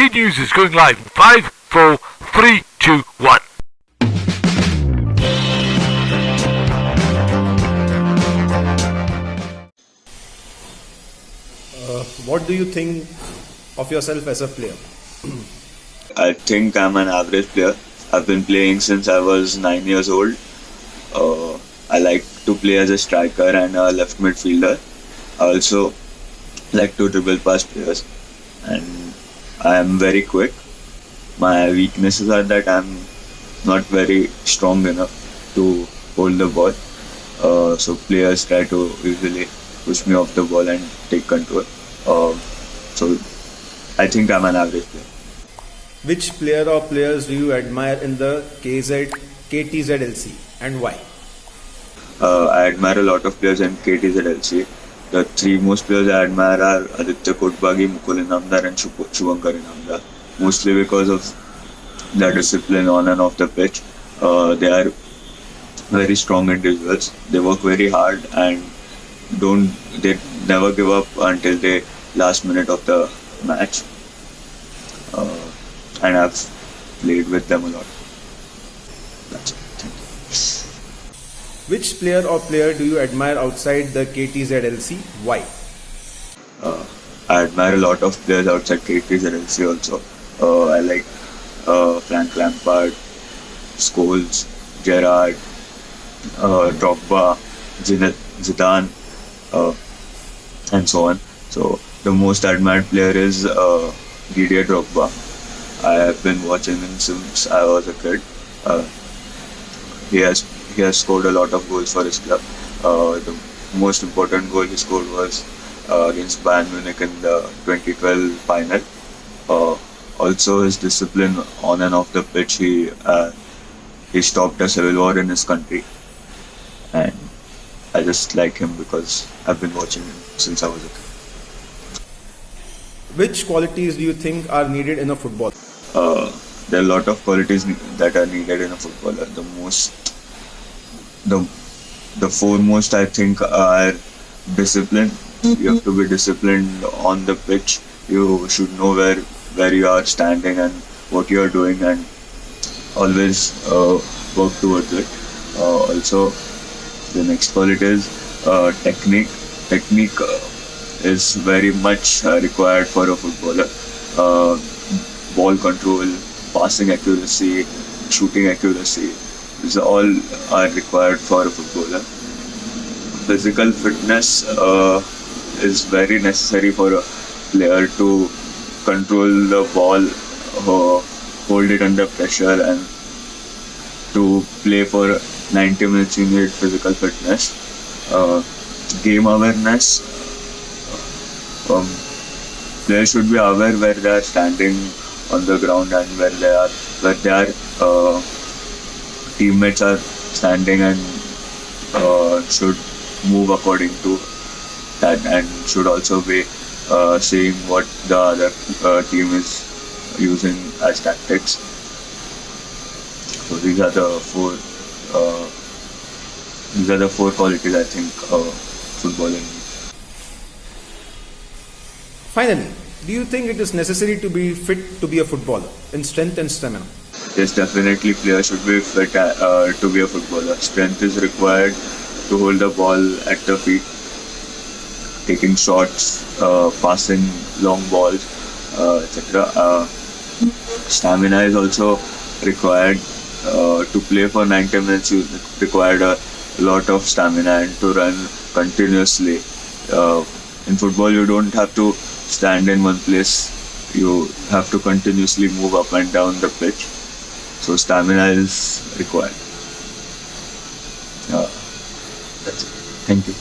BT News is going live in 5, 4, 3, 2, 1. What do you think of yourself as a player? I think I'm an average player. I've been playing since I was 9 years old. I like to play as a striker and a left midfielder. I also like to dribble past players, and I am very quick. My weaknesses are that I'm not very strong enough to hold the ball. So players try to usually push me off the ball and take control. So I think I'm an average player. Which player or players do you admire in the KTZLC and why? I admire a lot of players in KTZLC. The three most players I admire are Adit Bhorde, Mukul Inamdar and Shubhankar Inamdar. Mostly because of their discipline on and off the pitch. They are very strong individuals. They work very hard and they never give up until the last minute of the match. And I've played with them a lot. That's it. Thank you. Which player or player do you admire outside the KTZLC? Why? I admire a lot of players outside KTZLC also. I like Frank Lampard, Scholes, Gerrard, Drogba, Zidane, and so on. So the most admired player is Didier Drogba. I have been watching him since I was a kid. He has scored a lot of goals for his club. The most important goal he scored was against Bayern Munich in the 2012 final. Also, his discipline on and off the pitch, he stopped a civil war in his country, and I just like him because I've been watching him since I was a kid. Which qualities do you think are needed in a football? There are a lot of qualities that are needed in a footballer. The foremost, I think, are discipline. You have to be disciplined on the pitch. You should know where you are standing and what you are doing, and always work towards it. Also, the next quality is technique. Technique is very much required for a footballer. Ball control, passing accuracy, shooting accuracy. These all are required for a footballer. Physical fitness is very necessary for a player to control the ball, hold it under pressure, and to play for 90 minutes you need physical fitness. Game awareness. Players should be aware where they are standing on the ground and where their teammates are standing, and should move according to that, and should also be seeing what the other team is using as tactics. So these are the four qualities I think footballing needs. Finally, do you think it is necessary to be fit to be a footballer in strength and stamina? Yes, definitely players should be fit to be a footballer. Strength is required to hold the ball at the feet, taking shots, passing long balls, etc. Stamina is also required. To play for 90 minutes, you require a lot of stamina and to run continuously. In football, you don't have to stand in one place. You have to continuously move up and down the pitch. So stamina is required. That's it. Thank you.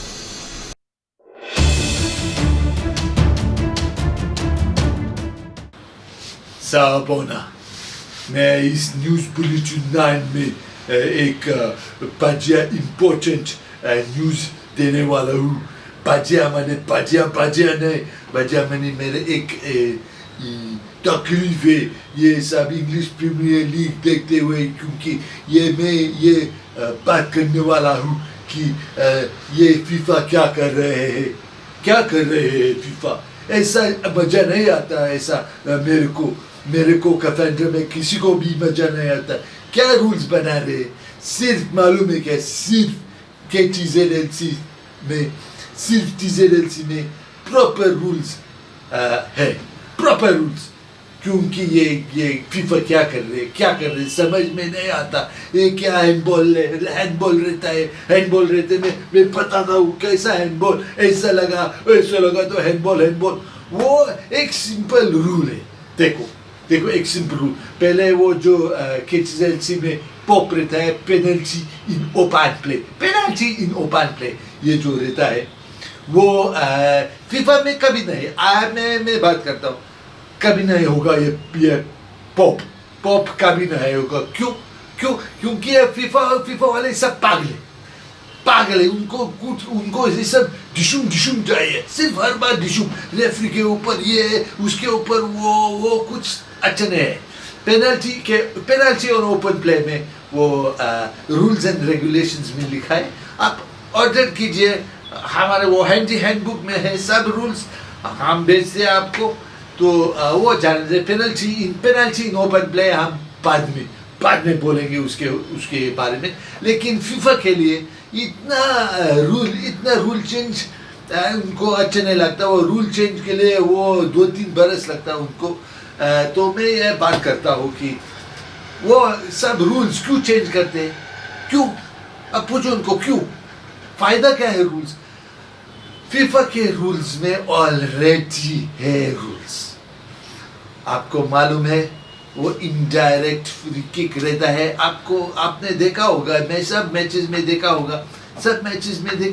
साहबोना, मैं इस news bulletin 9 में एक बाजिया important news देने वाला हूँ. बाजिया नहीं, बाजिया मैंने मेरे एक तकलीफ है ये सब इंग्लिश प्रीमियर लीग देखते हुए, क्योंकि मैं बात करने वाला हूँ कि ये फीफा क्या कर रहे हैं फीफा. ऐसा मजा नहीं आता, ऐसा मेरे को कफेंड्रा में किसी को भी मजा नहीं आता। क्या रूल्स बना रहे, सिर्फ मालूम है क्या, सिर्फ KTZLC में, सिर्फ TZLC में प्रॉपर रूल्स है, प्रॉपर रूल्स। क्योंकि ये फीफा क्या कर रहे समझ में नहीं आता। ये क्या हैंडबॉल रहता है, हैंडबॉल रहते में मैं बताता हूँ कैसा हैंडबॉल, ऐसा लगा तो हैंडबॉल। वो एक सिंपल रूल है। देखो एक सिंपल रूल। पहले वो जो KTZLC में पॉप रहता है, पेनल्टी इन ओपन प्ले, ये जो रहता है वो फीफा में कभी नहीं। मैं बात करता हूँ, कभी नहीं होगा ये पॉप कभी नहीं होगा। क्योंकि ये फीफा वाले सब पागल है। उनको ये सब डिशुम चाहिए, सिर्फ हर बार डिशुम। रेफरी के ऊपर ये, उसके ऊपर वो कुछ अच्छा नहीं है। पेनल्टी और ओपन प्ले में वो रूल्स एंड रेगुलेशंस में लिखा है, आप ऑर्डर कीजिए। हमारे वो हैंडबुक में है सब रूल्स, हम भेजते हैं आपको। तो वो जान रहे पेनल्टी इन ओपन प्ले हम बाद में बोलेंगे उसके बारे में। लेकिन फीफा के लिए इतना रूल चेंज उनको अच्छा नहीं लगता। वो रूल चेंज के लिए वो 2-3 बरस लगता है उनको। तो मैं ये बात करता हूँ कि वो सब रूल्स क्यों चेंज करते हैं, क्यों? अब पूछो उनको क्यों, फायदा क्या है रूल्स? फीफा के रूल्स में ऑलरेडी है रूल्स। आपको मालूम है वो इनडायरेक्ट फ्री किक रहता है। आपने देखा होगा, मैं सब मैचेस में देखा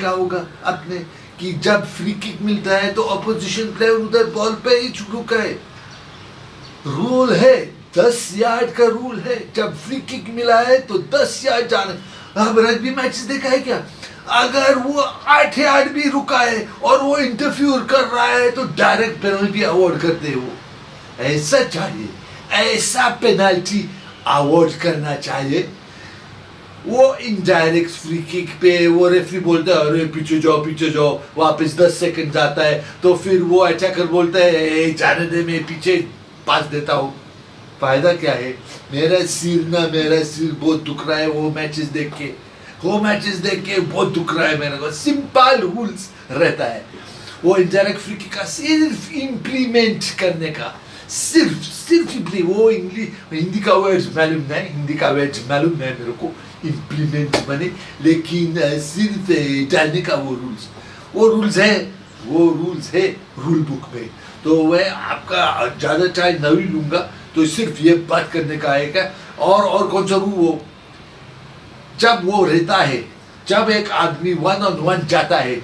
होगा आपने कि जब फ्री किक मिलता है तो अपोजिशन प्लेयर उधर बॉल पे ही रुका है। रूल है 10 यार्ड का रूल है। जब फ्री किक मिला है तो 10 यार्ड जाने। अब रग्बी मैचेस देखा है क्या, अगर वो 8 यार्ड भी रुका है और वो इंटरफ्यूर कर रहा है तो डायरेक्ट पेनल्टी अवॉर्ड करते हैं। वो ऐसा चाहिए, ऐसा पेनल्टी अवॉर्ड करना चाहिए। वो इनडायरेक्ट फ्री किक पे वो रेफरी बोलता है अरे पीछे जाओ, वापस 10 सेकंड जाता है तो फिर वो अटैकर बोलता है जाने दे, मैं पीछे पास देता हूँ। फायदा क्या है? मेरा सिर बहुत दुख रहा है वो मैचेस देख के बहुत दुख रहा है मेरे को। सिंपल रूल्स रहता है वो इनडायरेक्ट फ्री किक का सिर्फ इम्प्लीमेंट करने का, सिर्फ वो हिंदी का वर्ड्स मालूम नहीं मेरे को इम्प्लीमेंट बने, लेकिन सिर्फ डालने का वो रूल्स है रूल बुक में। तो वह आपका ज़्यादा टाइम नहीं लूँगा, तो सिर्फ ये बात करने का है। और कौन सा रूल? वो जब वो रहता है, जब एक आदमी 1-on-1 जाता है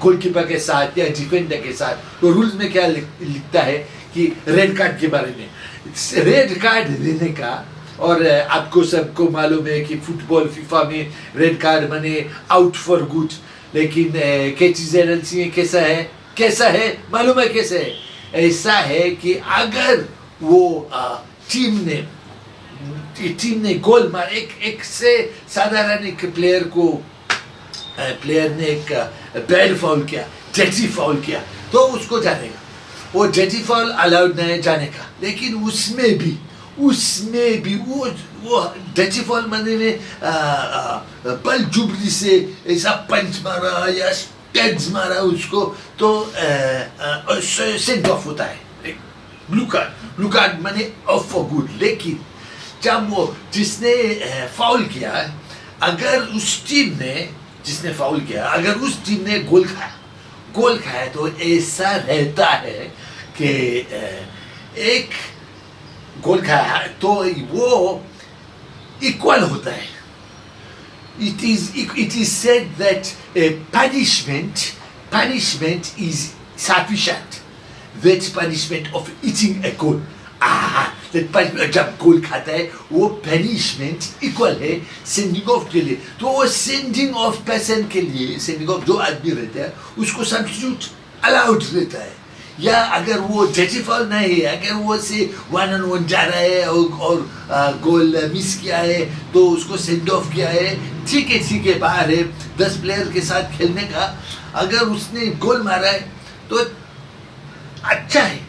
गोलकीपर के साथ या डिफेंडर के साथ, तो रूल्स में क्या लिखता है कि रेड कार्ड के बारे में, रेड कार्ड देने का। और आपको सबको मालूम है कि फुटबॉल फीफा में रेड कार्ड बने आउट फॉर गुड। लेकिन KTZLC में कैसा है मालूम है? कैसे है? ऐसा है कि अगर वो टीम ने गोल मार, एक से साधारण एक प्लेयर ने एक बैड फाउल किया, डर्टी फाउल किया, तो उसको जानेगा। वो डर्टी फाउल अलाउड नहीं जाने का। लेकिन उसमें भी वो डर्टी फाउल मारने में बल जुबली से ऐसा पंच मारा या स्टेड्स मारा उसको, तो सेंड ऑफ होता है, ब्लू कार्ड माने ऑफ फॉर गुड। लेकिन जब वो जिसने फाउल किया, अगर उस टीम ने जिसने फाउल किया, अगर उस टीम ने गोल खाया तो ऐसा रहता है कि एक गोल खाया तो वो इक्वल होता है। It is said that punishment is sufficient. That punishment of eating a goal. that punishment जब गोल खाता है वो punishment इक्वल है सेंडिंग ऑफ के लिए। तो वो सेंडिंग ऑफ पर्सन के लिए, सेंडिंग ऑफ जो आदमी रहता है उसको सब्स्टिट्यूट अलाउड रहता है। या अगर वो डर्टी फाउल नहीं है, अगर वो से 1-on-1 जा रहा है और गोल मिस किया है तो उसको सेंड ऑफ किया है, ठीक है बाहर है 10 प्लेयर के साथ खेलने का। अगर उसने गोल मारा है तो अच्छा है,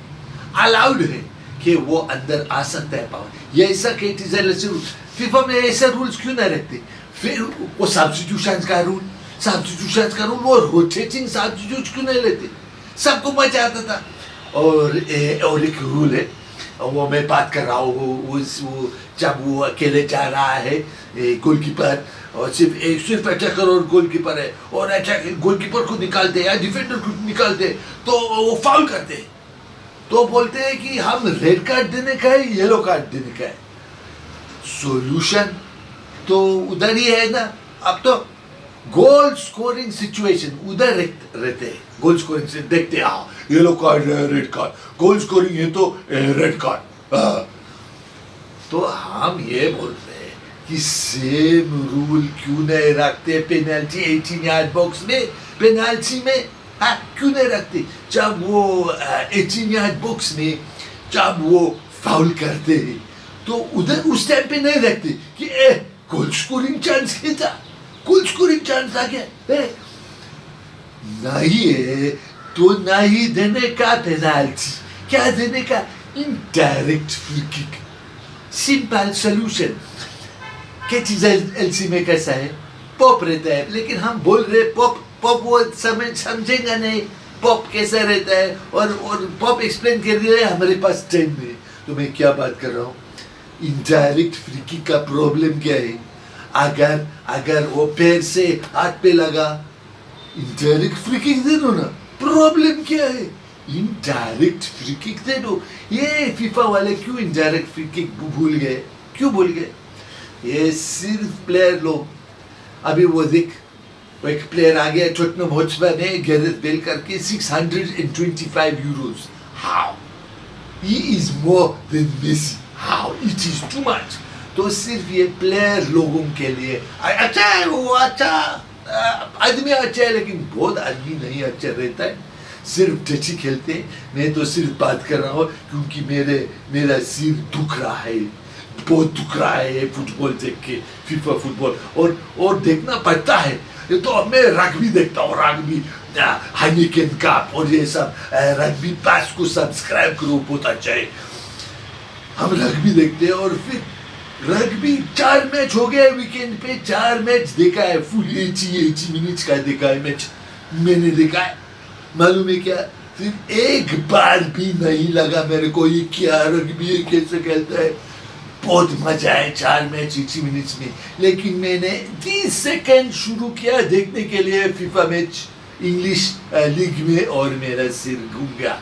अलाउड है कि वो अंदर आ सकता है पावर। ये ऐसा KTZLC रूल, फीफा में ऐसे रूल्स क्यों नहीं रखते? फिर वो सब्स्टिट्यूशन का रूल वो रोटेटिंग सब्स्टिट्यूट क्यों नहीं लेते? सबको मजा आता था। और एक रूल है, वो मैं बात कर रहा हूँ, वो जब वो अकेले जा रहा है गोलकीपर, और सिर्फ अटैकर और गोलकीपर है, और अटैक गोलकीपर को निकालते या डिफेंडर को निकालते तो वो फाउल करते, तो बोलते हैं कि हम रेड कार्ड देने का है, येलो कार्ड देने का है। सॉल्यूशन तो उधर ही है ना। अब तो गोल स्कोरिंग सिचुएशन उधर रहते हैं, गोल स्कोरिंग से देखते हैं, हाँ yellow card red card, goal scoring है तो रेड कार्ड। तो हम ये बोलते हैं कि सेम रूल क्यों नहीं रखते पेनल्टी 18 यार्ड बॉक्स में, पेनल्टी में क्यों नहीं रखते? जब वो 18 यार्ड बॉक्स में जब वो फाउल करते हैं तो उधर उस टाइम पे नहीं रखते कि गोल स्कोरिंग चांस क्या था, गोल स्कोरिंग चांस आ गया, नहीं है तो नहीं देने का पेनल्टी, क्या देने का? Indirect free kick, simple solution. KTZLC में कैसा है, पॉप रहता है, लेकिन हम बोल रहे पॉप वो समझेगा नहीं पॉप कैसा रहता है, और पॉप एक्सप्लेन कर रही है हमारे पास 10 मिनट। तो मैं क्या बात कर रहा हूँ, इनडायरेक्ट फ्री किक का प्रॉब्लम क्या है? अगर वो पैर से हाथ पे लगा, इनडायरेक्ट फ्री किक दे दो ना, प्रॉब्लम क्या है? इनडायरेक्ट फ्री किक दे दो। ये फीफा वाले क्यों इनडायरेक्ट फ्री किक भूल गए, क्यों भूल गए? ये सिर्फ प्लेयर लोग, अभी वो देख, एक प्लेयर आ गया टॉटनहम हॉटस्पर ने गैरेथ बेल करके 625 euros. How he is more than Messi, how it is too much. तो सिर्फ ये प्लेयर लोगों के लिए अच्छा है, वो अच्छा आदमी अच्छा है, लेकिन बहुत आदमी नहीं अच्छा रहता है, सिर्फ टची खेलते हैं। मैं तो सिर्फ बात कर रहा हूँ क्योंकि मेरा सिर दुख रहा है, बहुत दुख रहा है फुटबॉल देख के, फीफा फुटबॉल, और देखना पड़ता है। ये तो मैं रग्बी देखता हूँ, रग्बी हाइनिकन कप और ये सब, रग्बी पास को सब्सक्राइब करो, बहुत अच्छा है। हम रग्बी देखते हैं, और फिर रग्बी 4 मैच हो गया वीकेंड पे, 4 मैच देखा है, फुल 80 मिनट्स का देखा है मैच मैंने देखा है। मालूम है क्या, फिर एक बार भी नहीं लगा मेरे को ये क्या रग्बी है, कैसे खेलता है। बहुत मजा है 4 मैच 80 मिनट्स में, लेकिन मैंने 30 सेकंड शुरू किया देखने के लिए फीफा मैच इंग्लिश लीग में, और मेरा सिर घूम गया।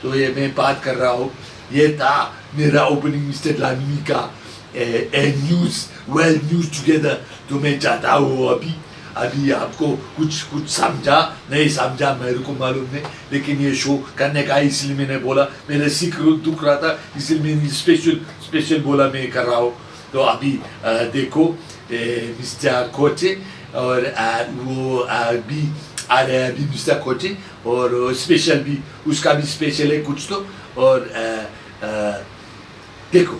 तो ये मैं बात कर रहा हूँ, ये था मेरा ओपनिंग मिस्टर लामिनी का न्यूज, वेल न्यूज टुगेदर। तो मैं चाहता हूँ अभी आपको कुछ समझा नहीं समझा मेरे को मालूम नहीं, लेकिन ये शो करने का इसलिए मैंने बोला, मेरे सिर दुख रहा था, इसलिए मैंने स्पेशल बोला मैं कर रहा हूँ। तो अभी देखो मिस्टर कोचे, और वो भी आ रहे हैं अभी मिस्टर कोचे, और स्पेशल भी उसका भी स्पेशल है कुछ तो, और देखो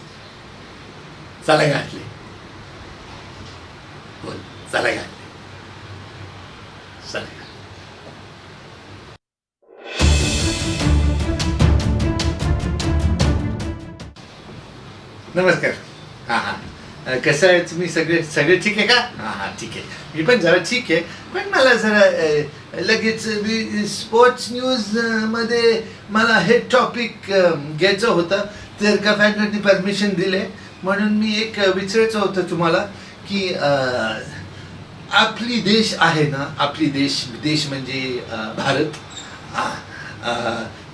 सलागाटले बोल, सलागाटले नमस्कार. हा कसं आहे तुम्ही? सगळे ठीक आहे का? हा ठीक आहे, मी पण जरा ठीक आहे, पण मला जरा लगेच स्पोर्ट्स न्यूज मध्ये मला हे टॉपिक घ्यायचं होतं, तर का फॅननी परमिशन दिले, म्हणून मी एक विचारायचं होतं तुम्हाला की आपली देश आहे ना, आपली देश म्हणजे भारत,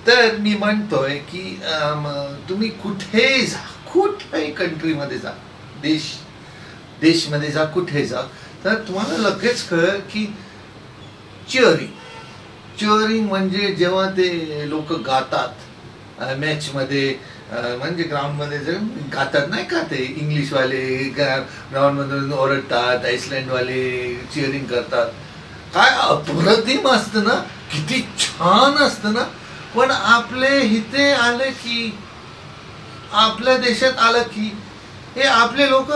तर मी म्हणतोय की तुम्ही कुठेही जा, कुठल्याही कंट्रीमध्ये जा, देशमध्ये जा, कुठे जा, तर तुम्हाला लगेच कळेल की चिअरिंग म्हणजे जेव्हा ते लोक गातात मॅचमध्ये, म्हणजे ग्राउंडमध्ये जे गातात नाही का, ते इंग्लिशवाले ग्राउंडमध्ये ओरडतात, आईसलँडवाले चिअरिंग करतात, काय अप्रतिम असतं ना, किती छान असतं ना. पण आपले इथे आले की, आपल्या देशात आलं की, हे आपले लोक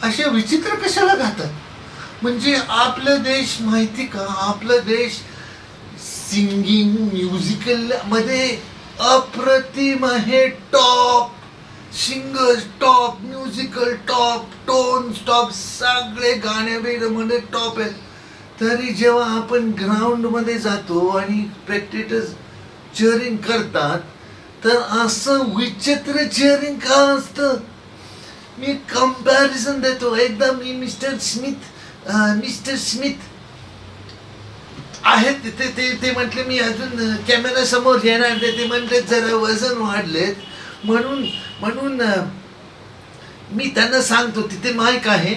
असे विचित्र कशाला गातात? म्हणजे आपला देश माहिती का, आपला देश सिंगिंग म्युझिकल मध्ये अप्रतिम आहे. Top singers, top musical, top tones, top सगळे गाण्यामध्ये टॉप आहे. तरी जेव्हा आपण ग्राउंड मध्ये जातो आणि स्पेक्टेटर्स चेअरिंग करतात तर असं विचित्र चेअरिंग का असतं. मी कंपॅरिझन देतो. एकदा मी मिस्टर स्मिथ आहेत तिथे ते म्हटले मी अजून कॅमेरा समोर येणार. ते म्हटले जरा वजन वाढलेत म्हणून मी त्यांना सांगतो तिथे माईक आहे,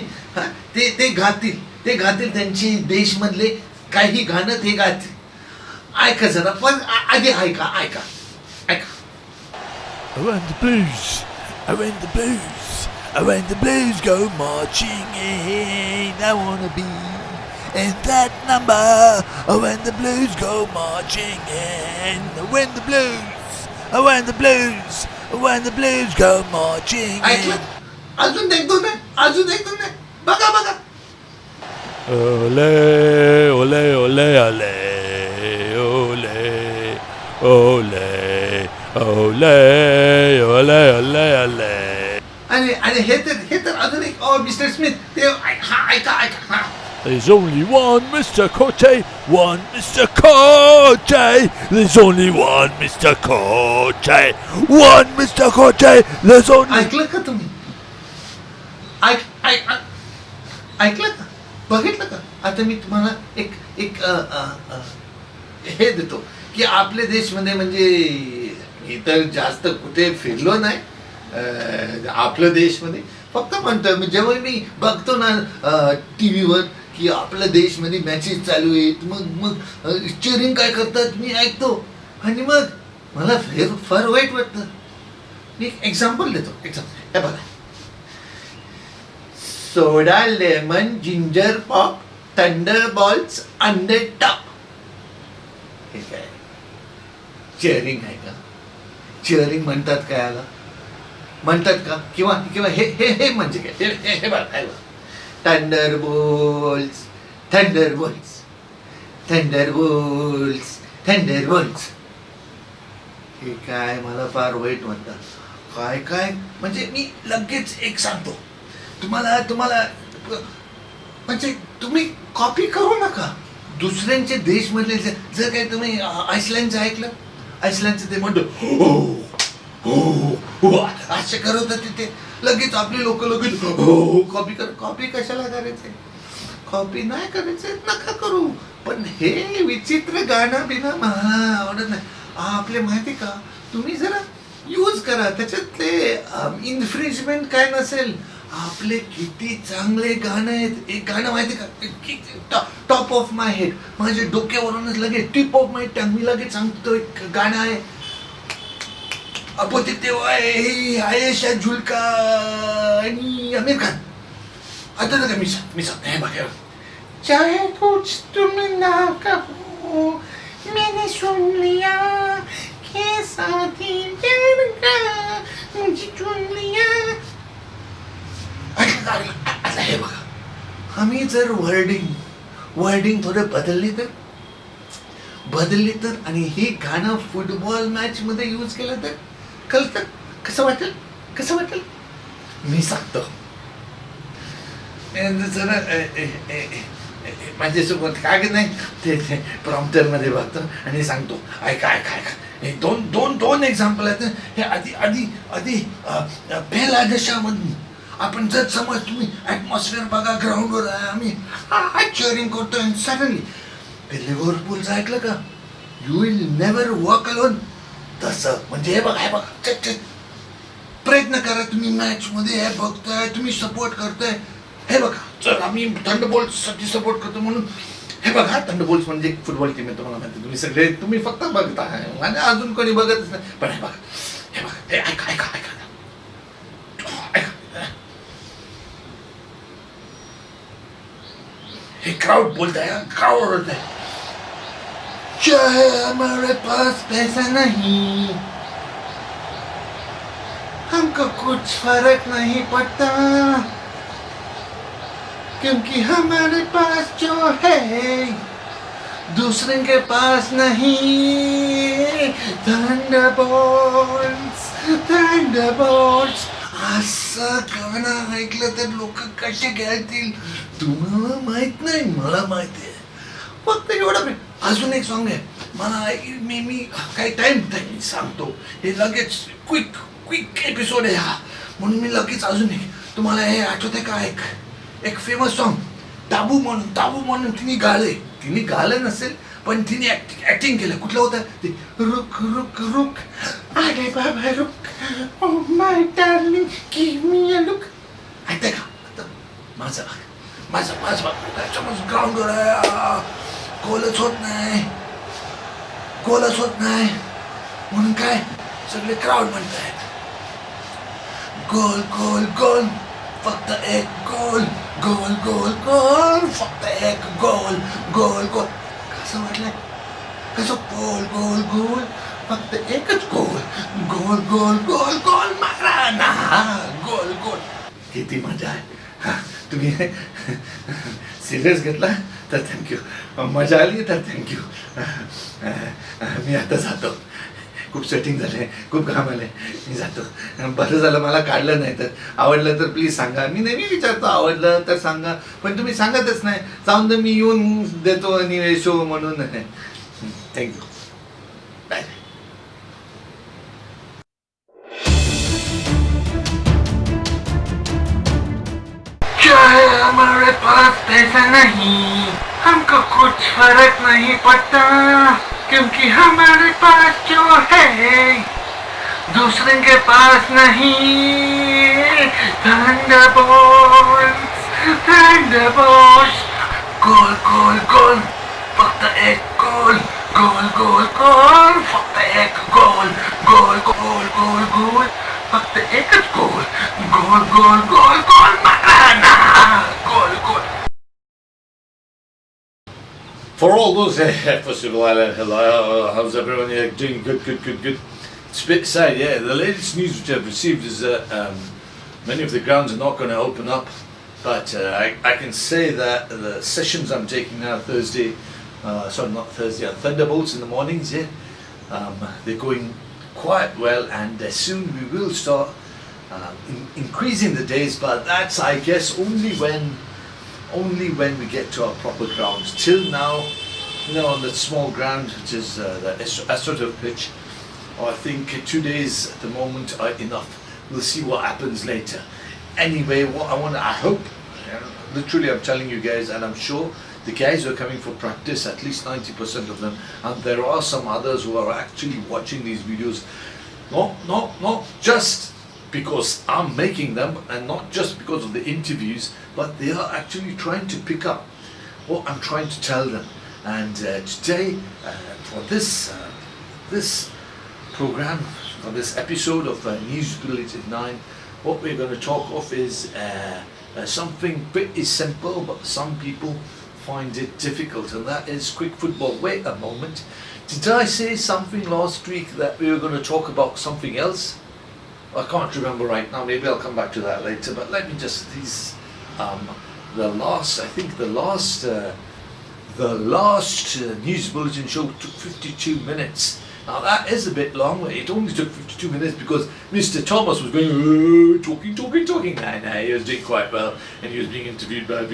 ते गातील त्यांची देशमधले काही गाणं ते गातील. ऐका जरा, पण आधी ऐका. I want the blues, I want the blues, I want the blues go marching in. I wanna be in that number. I want the blues go marching in. I want the blues, I want the blues, I want the blues go marching in. ऐकलं? अजून एक दोन नाही. बघा. Ole, ole, ole, ole, ole, ole, ole, ole, ole, ole. आणि हे तर अजून एक मिस्टर स्मिथ ते ऐका. There's only one Mr. Khote, one Mr. Khote. There's only one Mr. Khote, one Mr. Khote. There's only. ऐकलं का तुम्ही? ऐकलं का? बघितलं का? आता मी तुम्हाला एक हे देतो की आपल्या देशमध्ये म्हणजे इतर जास्त कुठे फिरलो नाही. आपल्या देशमध्ये फक्त म्हणतो जेव्हा मी बघतो ना टीव्हीवर की आपल्या देशमध्ये मॅचेस चालू आहेत, मग चेअरिंग काय करतात मी ऐकतो आणि मग मला फार वाईट वाटतं. मी एक एक्झाम्पल देतो. हे बघा, soda, lemon, ginger pop, thunderballs, under top. हे काय चेअरिंग आहे का? चेअरिंग म्हणतात काय याला? म्हणतात का? किंवा हे म्हणजे काय? हे बघा, थंडरबॉल्स, थंडरबॉल्स, थंडरबॉल्स, थंडरबॉल्स. हे काय मला फार वाईट वाटतं. काय म्हणजे मी लगेच एक सांगतो तुम्हाला म्हणजे तुम्ही कॉपी करू नका दुसऱ्यांचे देशमधले. जर काही तुम्ही आईसलँडचं ऐकलं, आईसलँडचं ते म्हणतो हो असं करत तिथे लगेच आपली लोक लगेच कॉपी कशाला करायचे? कॉपी नाही करायचे, नका करू. पण हे विचित्र गाणं बिना मला आवडत नाही. आपले माहिती का, तुम्ही जरा यूज करा त्याच्यातले इन्फ्रिजमेंट काय नसेल. आपले किती चांगले गाणं आहेत. एक गाणं माहिती का, टॉप ऑफ माय हेड, माझ्या डोक्यावरूनच लगेच टिप ऑफ माय टंग मी लगेच सांगतो. एक गाणं आहे अपोजिट तेव्हा आयेशा झुलका आणि आमिर खान. आता नका मी सांग हे बघा, चाहे कुछ तुम ना कहो मैंने सुन लिया के साथी प्यार का मुझे चुन लिया. आता हे बघा, आम्ही जर वर्डिंग थोडं बदलली तर आणि हे गाणं फुटबॉल मॅच मध्ये यूज केलं तर कसं वाटेल मी सांगतो. जरा माझ्यासोबत काय नाही ते प्रॉम्प्टर मध्ये बघतो आणि सांगतो. ऐका दोन एक्झाम्पल आहेत. हे आधी पहिल्या देशामधून आपण जर समज तुम्ही ॲटमॉस्फिअर बघा, ग्राउंडवर आहे, आम्ही चेअरिंग करतोय आणि सडनली ते लिव्हरपूलचं ऐकलं का, you will never walk alone. तसं म्हणजे हे बघा प्रयत्न करा तुम्ही मॅच मध्ये हे बघताय, तुम्ही सपोर्ट करताय. हे बघा, जर आम्ही थंडरबोल्ट्स साठी सपोर्ट करतो म्हणून हे बघा, थंडरबोल्ट्स म्हणजे फुटबॉल टीम आहे तुम्हाला माहिती. तुम्ही सगळे तुम्ही फक्त बघताय आणि अजून कोणी बघतच नाही. पण हे बघा हे ऐका हे क्राउड बोलताय, क्राउड बोलताय. चाहे हमारे पास पैसा नहीं, हमको कुछ फर्क नहीं पड़ता, क्योंकि हमारे पास जो है दूसरे के पास नहीं थंडरबोल्ट्स थंडरबोल्ट्स असं गाणं ऐकलं तर लोक कसे खेळतील तुम्हाला माहित नाही मला माहिती आहे फक्त एवढं अजून एक सॉन्ग आहे मला मी काही टाइम सांगतो हे लगेच क्विक एपिसोड आहे हा म्हणून मी लगेच अजून एक तुम्हाला हे आठवते का एक फेमस सॉन्ग ताबू म्हणून तिने गाळलं नसेल पण तिने ऍक्टिंग केलं कुठलं होतं ते रुक रुक रुक अरे बाबा रुक oh my darling give me a look ऐकताय का माझं ग्राउंडवर गोलच होत नाही म्हणून काय सगळे क्राऊड म्हणतायत गोल गोल गोल फक्त एक गोल गोल गोल गोल फक्त एक गोल गोल गोल कसं वाटलंय कसं गोल गोल गोल फक्त एकच गोल गोल गोल गोल गोल मारा ना गोल गोल किती मजा आहे तुम्ही सिरियस घेतला तर थँक्यू मजा आली तर थँक्यू मी आता जातो खूप सेटिंग झाले खूप काम आले मी जातो बरं झालं मला काढलं नाही तर आवडलं तर प्लीज सांगा मी नेहमी विचारतो आवडलं तर सांगा पण तुम्ही सांगतच नाही जाऊन तर मी येऊन देतो आणि शो म्हणून थँक्यू बाय चाहे हमारे पास पैसा नहीं हमको कुछ फर्क नहीं पड़ता क्योंकि हमारे पास जो है दूसरे के पास नहीं थंडरबोल्ट्स गोल गोल गोल फक्त एक गोल गोल गोल गोल फक्त एक गोल गोल गोल गोल गोल फक्त एकच गोल गोल गोल गोल गोल मारा ना गोल गोल. For all those, first of all, hello, how's everyone? Yeah, doing good. It's a bit sad, yeah. The latest news which I've received is that many of the grounds are not going to open up, but I can say that the sessions I'm taking now Thursday, not Thursday, on Thunderbolts in the mornings, yeah, they're going quite well, and soon we will start increasing the days, but that's, I guess, only when we get to our proper grounds. Till now, on the small ground, which is the AstroTurf pitch, I think 2 days at the moment are enough. We'll see what happens later. Anyway, I hope, literally I'm telling you guys, and I'm sure the guys who are coming for practice, at least 90% of them, and there are some others who are actually watching these videos, not just because I'm making them and not just because of the interviews, but they are actually trying to pick up what I'm trying to tell them. And today, for this program, for this episode of News Bulletin 9, what we're going to talk of is something pretty simple, but some people find it difficult, and that is quick football. Wait a moment, did I say something last week that we were going to talk about something else? I can't remember right now, maybe I'll come back to that later, but let me just, the last news bulletin show took 52 minutes. Now that is a bit long. It only took 52 minutes because Mr. Thomas was going talking. Nah, he was doing quite well, and he was being interviewed by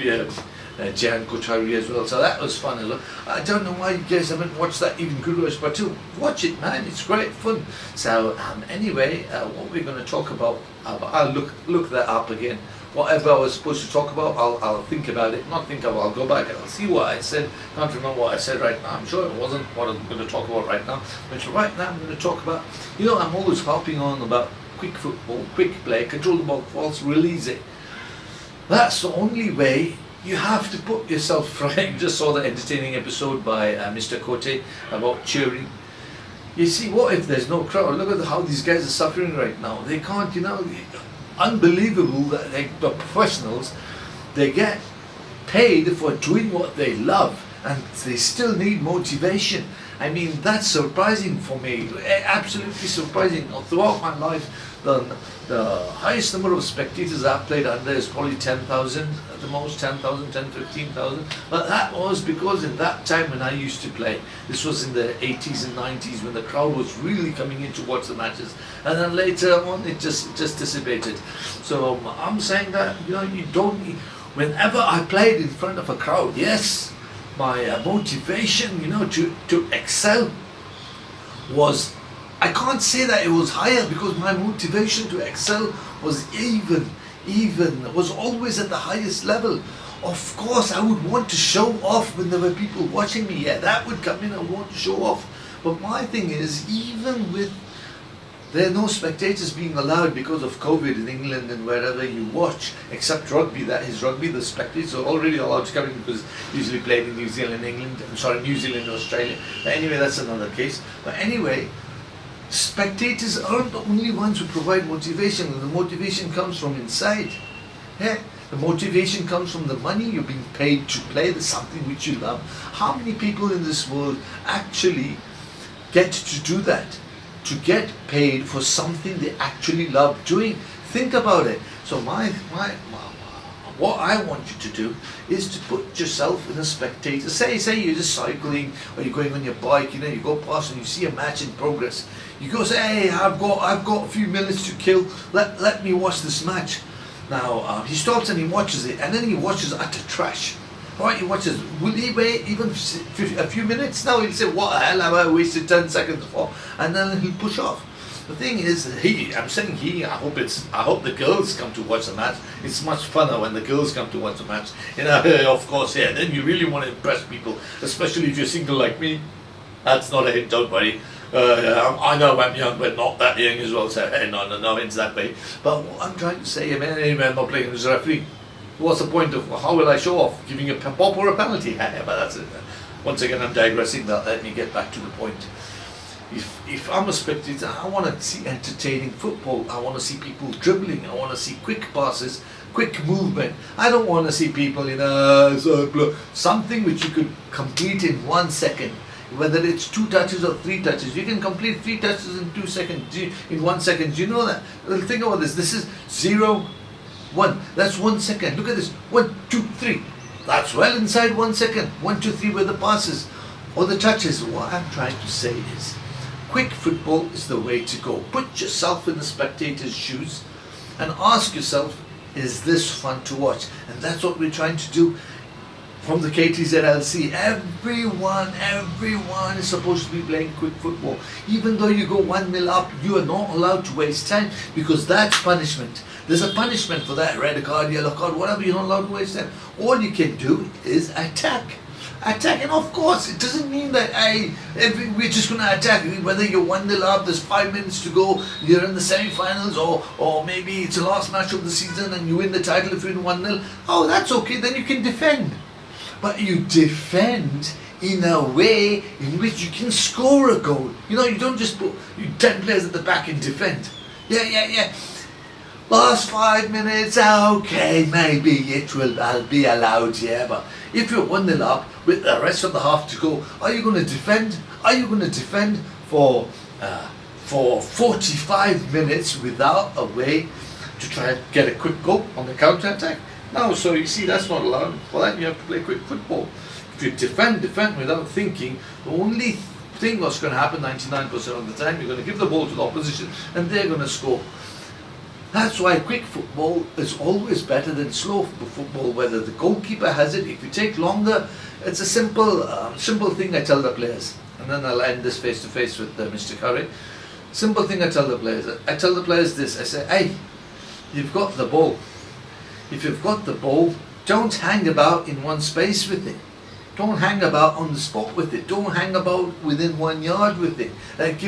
Jan Kochari as well. So that was fun. I don't know why you guys haven't watched that even Gurush, but watch it, man. It's great fun. So anyway, what we're going to talk about, I'll look that up again. Whatever I was supposed to talk about, I'll think about it. Not think about. I'll go back and I'll see what I said. Can't remember what I said right now. I'm sure it wasn't what I'm going to talk about right now. But right now I'm going to talk about. I'm always harping on about quick football, quick play, control the ball, false release it. That's the only way. You have to put yourself right. You just saw the entertaining episode by Mr. Khote about cheering. You see, what if there's no crowd? Look at how these guys are suffering right now. They can't, unbelievable that the professionals, they get paid for doing what they love, and they still need motivation. I mean, that's surprising for me, absolutely surprising. Throughout my life, the highest number of spectators I've played under is probably 10,000 at the most, 10,000, 10, 15,000. But that was because in that time when I used to play, this was in the 80s and 90s when the crowd was really coming in to watch the matches. And then later on, it just dissipated. So I'm saying that, you don't, whenever I played in front of a crowd, yes, my motivation, to excel was, I can't say that it was higher because my motivation to excel was was always at the highest level. Of course, I would want to show off when there were people watching me. Yeah, that would come in, I want to show off. But my thing is, even with there are no spectators being allowed because of COVID in England and wherever you watch, except rugby. That is rugby. The spectators are already allowed to come in because usually played in New Zealand, England. I'm sorry, New Zealand, Australia. But anyway, that's another case. But anyway, spectators aren't the only ones who provide motivation. The motivation comes from inside. Yeah. The motivation comes from the money you're being paid to play. There's something which you love. How many people in this world actually get to do that? To get paid for something they actually love doing. Think about it. So what I want you to do is to put yourself in a spectator. Say you're just cycling or you're going on your bike. You go past and you see a match in progress. You go say, hey, I've got a few minutes to kill. Let me watch this match. Now he stops and he watches it, and then he watches utter trash. Right, he watches. Will he wait even a few minutes? No, he'll say, what the hell have I wasted 10 seconds for? And then he'll push off. The thing is, I'm saying I hope the girls come to watch the match. It's much funner when the girls come to watch the match. Of course, yeah, then you really want to impress people, especially if you're single like me. That's not a hint, don't worry. I know I'm young, but not that young as well, so hey, no, it's that way. But what I'm trying to say, anyway, I'm not playing as a referee. What's the point of, how will I show off? Giving a pop or a penalty? But that's it. Once again, I'm digressing. Let me get back to the point. If I'm a spectator, I want to see entertaining football. I want to see people dribbling. I want to see quick passes, quick movement. I don't want to see people something which you could complete in 1 second. Whether it's 2 touches or 3 touches, you can complete 3 touches in 2 seconds, in 1 second. Do you know that? Well, think about this. This is 0, 1. That's 1 second. Look at this. 1, 2, 3. That's well inside 1 second. 1, 2, 3 were the passes or the touches. What I'm trying to say is, quick football is the way to go. Put yourself in the spectator's shoes and ask yourself, is this fun to watch? And that's what we're trying to do from the KTZLC. Everyone is supposed to be playing quick football. Even though you go 1-0 up, you are not allowed to waste time, because that's punishment. There's a punishment for that. Red card, yellow card, whatever. You're not allowed to waste time. All you can do is attack. And of course, it doesn't mean that we're just going to attack. Whether you're 1-0 up, there's 5 minutes to go, you're in the semi-finals, or maybe it's the last match of the season and you win the title if you win 1-0. Oh, that's okay. Then you can defend. But you defend in a way in which you can score a goal. You don't just put 10 players at the back and defend. Yeah. Last 5 minutes, okay, maybe I'll be allowed here. But if you're 1-0 up with the rest of the half to go, are you going to defend? Are you going to defend for 45 minutes without a way to try and get a quick goal on the counter-attack? No, so you see, that's not allowed. For that, you have to play quick football. If you defend without thinking, the only thing that's going to happen 99% of the time, you're going to give the ball to the opposition and they're going to score. That's why quick football is always better than slow football, whether the goalkeeper has it. If you take longer, it's a simple thing I tell the players. And then I'll end this face-to-face with Mr. Khare. Simple thing I tell the players. I tell the players this. I say, hey, you've got the ball. If you've got the ball, don't hang about in one space with it. Don't hang about on the spot with it. Don't hang about within 1 yard with it. That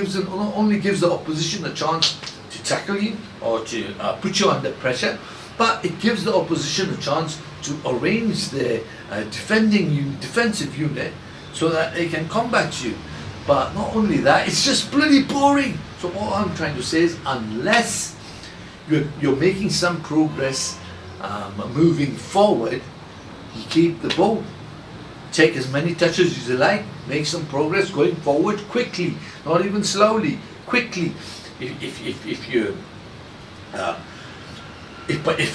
only gives the opposition a chance to tackle you or to put you under pressure, but it gives the opposition a chance to arrange their defensive unit so that they can combat you. But not only that, it's just bloody boring. So all I'm trying to say is, unless you're making some progress moving forward, you keep the ball. take as many touches as you like, make some progress going forward quickly, not even slowly, quickly. If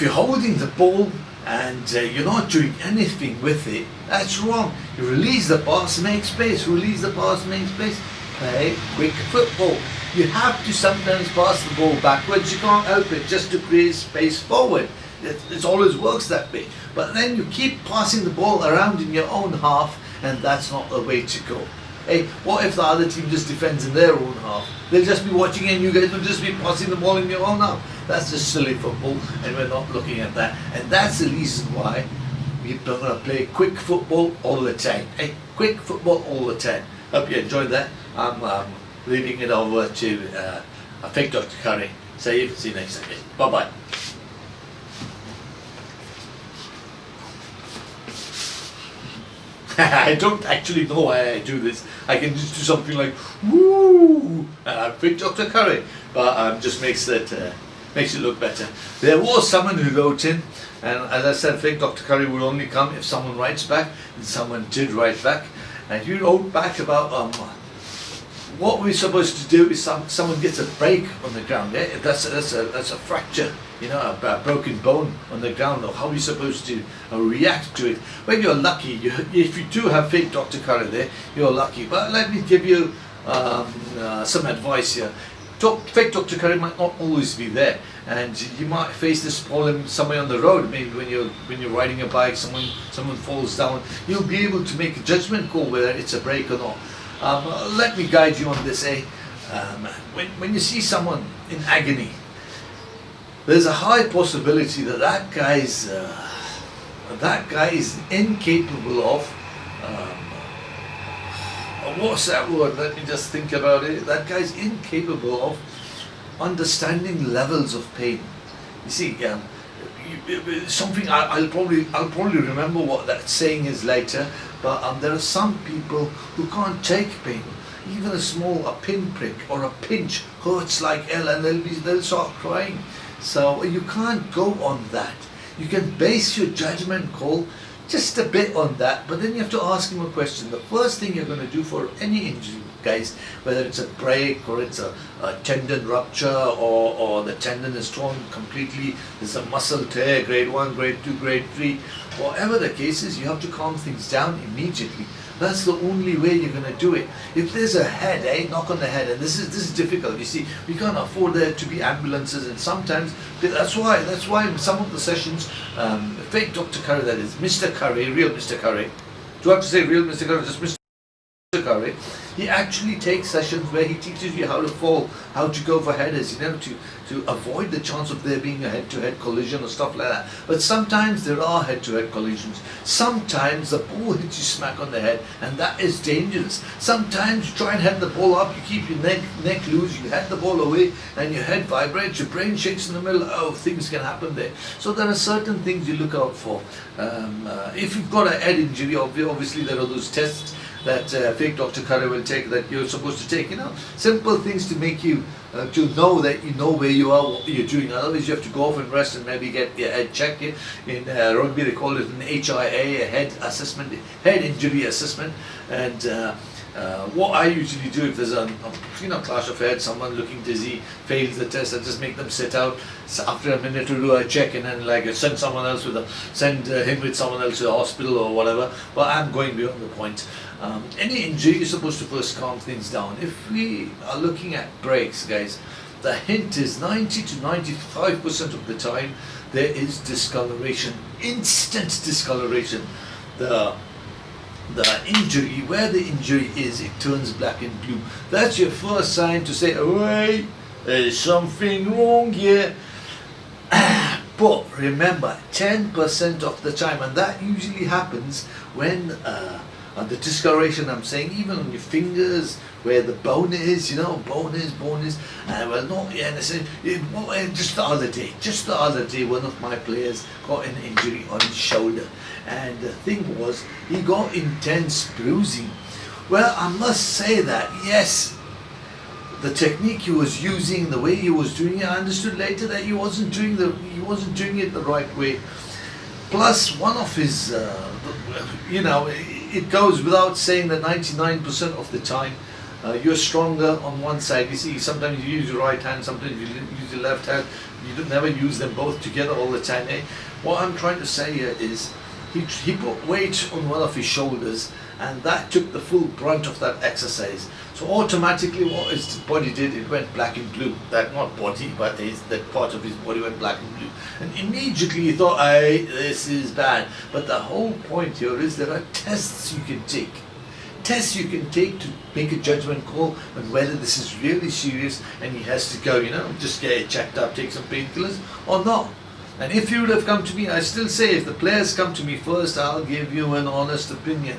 you're holding the ball and you're not doing anything with it, that's wrong. You release the pass, make space, release the pass, make space, play quick football. You have to sometimes pass the ball backwards, you can't help it, just to create space forward. It always works that way. But then you keep passing the ball around in your own half, and that's not the way to go. Hey, what if the other team just defends in their own half? They'll just be watching and you guys will just be passing the ball in your own half. That's just silly football, and we're not looking at that. And that's the reason why we're going to play quick football all the time. Hey, quick football all the time. Hope you enjoyed that. I'm leaving it over to fake Dr. Khare. See you next time. Bye-bye. I don't actually know why I do this. I can just do something like woo, fake Dr. Khare, but just makes it look better. There was someone who wrote in, and as I said, fake Dr. Khare will only come if someone writes back, and someone did write back, and you wrote back about what we're supposed to do is someone gets a break on the ground. Yeah? That's a fracture, you know, a broken bone on the ground. Or how are you supposed to react to it? Well, you're lucky. If you do have fake Dr. Khare there, you're lucky. But let me give you some advice here. Fake Dr. Khare might not always be there, and you might face this problem somewhere on the road. Maybe when you're riding a bike, someone falls down. You'll be able to make a judgment call whether it's a break or not. Let me guide you on this. When you see someone in agony, there's a high possibility that that guy is incapable of. What's that word? Let me just think about it. That guy's incapable of understanding levels of pain. You see, something I'll probably remember what that saying is later. But there are some people who can't take pain. Even a pinprick or a pinch hurts like hell, and they'll start crying. So you can't go on that. You can base your judgment call just a bit on that, but then you have to ask him a question. The first thing you're going to do for any injury, guys, whether it's a break or it's a tendon rupture or the tendon is torn completely, there's a muscle tear, grade 1, grade 2, grade 3, whatever the case is, you have to calm things down immediately. That's the only way you're going to do it. If there's a head, knock on the head, and this is difficult. You see, we can't afford there to be ambulances, and sometimes that's why in some of the sessions, fake Dr. Khare, that is Mr. Khare, real Mr. Khare. Do I have to say real Mr. Khare? Just Mr. Khare. He actually takes sessions where he teaches you how to fall, how to go for headers, to avoid the chance of there being a head-to-head collision or stuff like that. But sometimes there are head-to-head collisions. Sometimes the ball hits you smack on the head, and that is dangerous. Sometimes you try and head the ball up, you keep your neck loose, you head the ball away, and your head vibrates, your brain shakes in the middle. Oh, things can happen there. So there are certain things you look out for. If you've got a head injury, obviously there are those tests that fake Dr. Khare will take, that you're supposed to take, simple things to make you to know that you know where you are, what you're doing. Otherwise you have to go off and rest and maybe get your head checked. In rugby they call it an HIA, a head assessment, head injury assessment. And what I usually do, if there's a clash of heads, someone looking dizzy, fails the test, I just make them sit out. So after a minute or two I check, and then send someone else send him with someone else to the hospital or whatever. But I'm going beyond the point. Any injury, you're supposed to first calm things down. If we are looking at breaks, guys, the hint is 90 to 95% of the time there is discoloration, instant discoloration. The injury, where the injury is, it turns black and blue. That's your first sign to say, "Wait, there's something wrong here." But remember, 10% of the time, and that usually happens when the discoloration, I'm saying, even on your fingers, where the bone is, bone is, well, not, yeah, just the other day, one of my players got an injury on his shoulder, and the thing was, he got intense bruising. Well, I must say that, yes, the technique he was using, the way he was doing it, I understood later that he wasn't doing it the right way. Plus, one of his, it goes without saying that 99% of the time you're stronger on one side. You see, sometimes you use your right hand, sometimes you use your left hand. You don't never use them both together all the time. Eh? What I'm trying to say here is he put weight on one of his shoulders, and that took the full brunt of that exercise. So automatically what his body did, it went black and blue. That not body, but that part of his body went black and blue. And immediately he thought, hey, this is bad. But the whole point here is there are tests you can take. Tests you can take to make a judgment call on whether this is really serious and he has to go, just get it checked up, take some painkillers or not. And if you would have come to me, I still say if the players come to me first, I'll give you an honest opinion.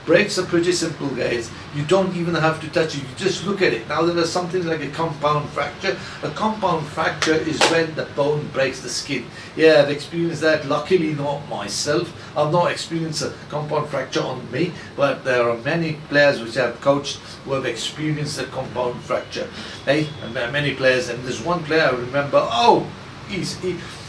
Breaks are pretty simple, guys. You don't even have to touch it. You just look at it. Now there is something like a compound fracture. A compound fracture is when the bone breaks the skin. Yeah, I've experienced that. Luckily not myself. I've not experienced a compound fracture on me, but there are many players which I've coached who have experienced a compound fracture. Hey, and there are many players, and there's one player I remember,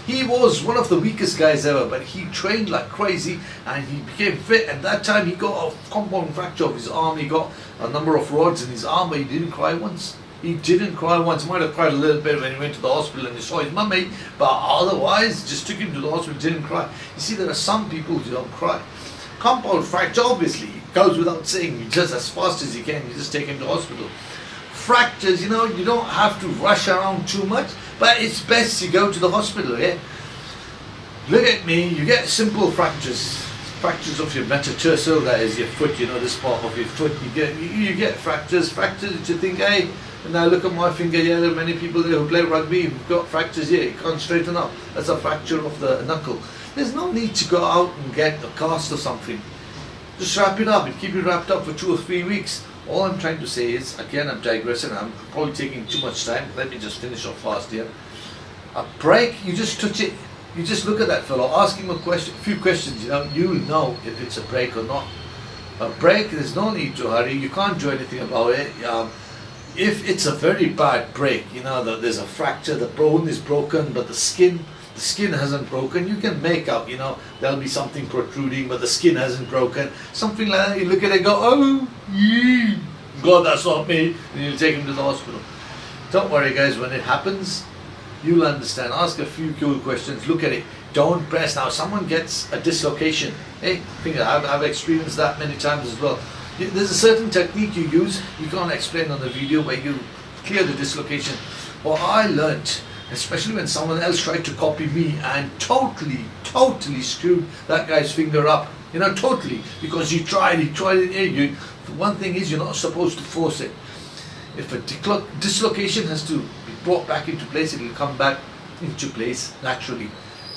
he was one of the weakest guys ever, but he trained like crazy and he became fit, and that time he got a compound fracture of his arm. He got a number of rods in his arm, but he didn't cry once. He didn't cry once. Might have cried a little bit when he went to the hospital and he saw his mummy, but otherwise just took him to the hospital, didn't cry. You see, there are some people who don't cry. Compound fracture, obviously, goes without saying. You just as fast as you can, you just take him to the hospital. Fractures, you don't have to rush around too much, but it's best you go to the hospital. Yeah, look at me. You get simple fractures of your metatarsal, that is your foot. This part of your foot. You get fractures that you think, hey. And now look at my finger. Yeah, there are many people there who play rugby who've got fractures here. You can't straighten up. That's a fracture of the knuckle. There's no need to go out and get a cast or something. Just wrap it up and keep it wrapped up for 2 or 3 weeks. All I'm trying to say is, again, I'm digressing, I'm probably taking too much time. Let me just finish off fast here. A break, you just touch it. You just look at that fellow, ask him a few questions, you'll know if it's a break or not. A break, there's no need to hurry, you can't do anything about it. If it's a very bad break, that there's a fracture, the bone is broken, but the skin hasn't broken, you can make out, there'll be something protruding, but the skin hasn't broken. Something like that, you look at it and go, oh, yeah. God, that's not me. And you'll take him to the hospital. Don't worry, guys, when it happens, you'll understand. Ask a few cool questions, look at it. Don't press. Now, someone gets a dislocation. Hey, I've experienced that many times as well. There's a certain technique you use, you can't explain on the video, where you clear the dislocation. What I learnt, especially when someone else tried to copy me and totally screwed that guy's finger up, totally, because he tried it. One thing is, you're not supposed to force it. If a dislocation has to be brought back into place, it will come back into place naturally.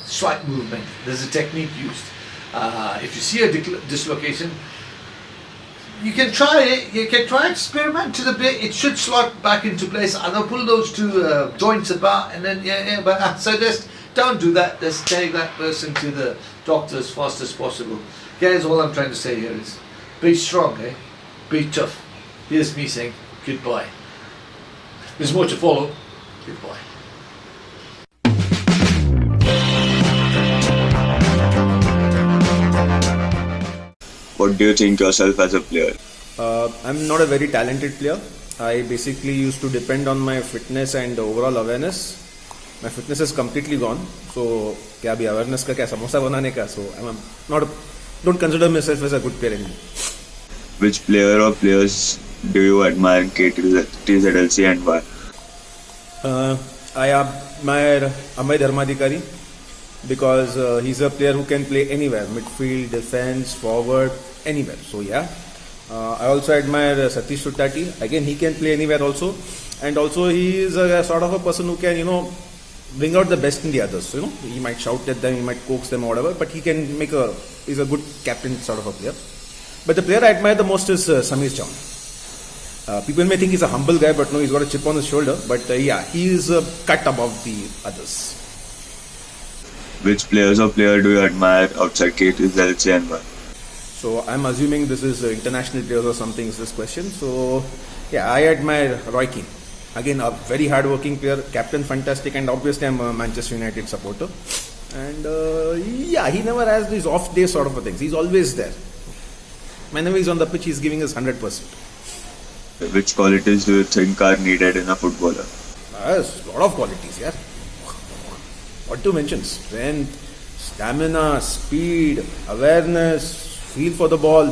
Slight movement. There's a technique used. If you see a dislocation, you can try it. You can try experiment a bit. It should slot back into place. And I'll pull those two joints apart, and then But I suggest don't do that. Let's take that person to the doctor as fast as possible. Guys, all I'm trying to say here is, be strong, Be tough. Here's me saying goodbye. There's more to follow. Goodbye. What do you think yourself as a player? I'm not a very talented player. I basically used to depend on my fitness and overall awareness. My fitness is completely gone. So, क्या भी awareness का क्या समोसा बनाने का. So, don't consider myself as a good player anymore. Which player or players do you admire in KTZLC and why? I admire Amarnath Venkatramani because he's a player who can play anywhere, midfield, defense, forward, anywhere. So yeah, I also admire Satish Suttati. Again, he can play anywhere also, and also he is a sort of a person who can bring out the best in the others. He might shout at them, he might coax them or whatever, but he's a good captain sort of a player. But the player I admire the most is Samir Chauhan. People may think he's a humble guy, but no, he's got a chip on his shoulder. But he is a cut above the others. Which players or player do you admire outside KTZLC and why? So I'm assuming this is international players or something is this question. So yeah, I admire Roy Keane. Again, a very hard-working player, captain, fantastic, and obviously I'm a Manchester United supporter. And he never has these off-day sort of things. He's always there. Whenever he's on the pitch, he's giving us 100%. Which qualities do you think are needed in a footballer? Yes, lot of qualities, yeah. What to mention? Strength, stamina, speed, awareness, feel for the ball,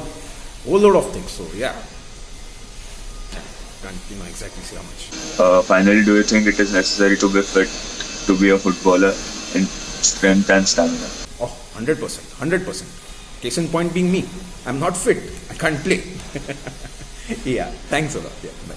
whole lot of things. So yeah, can't exactly see how much. Finally, do you think it is necessary to be fit to be a footballer in strength and stamina? Oh, 100%, 100%. Case in point being me. I'm not fit. I can't play. Yeah, thanks a lot. Yeah, bye.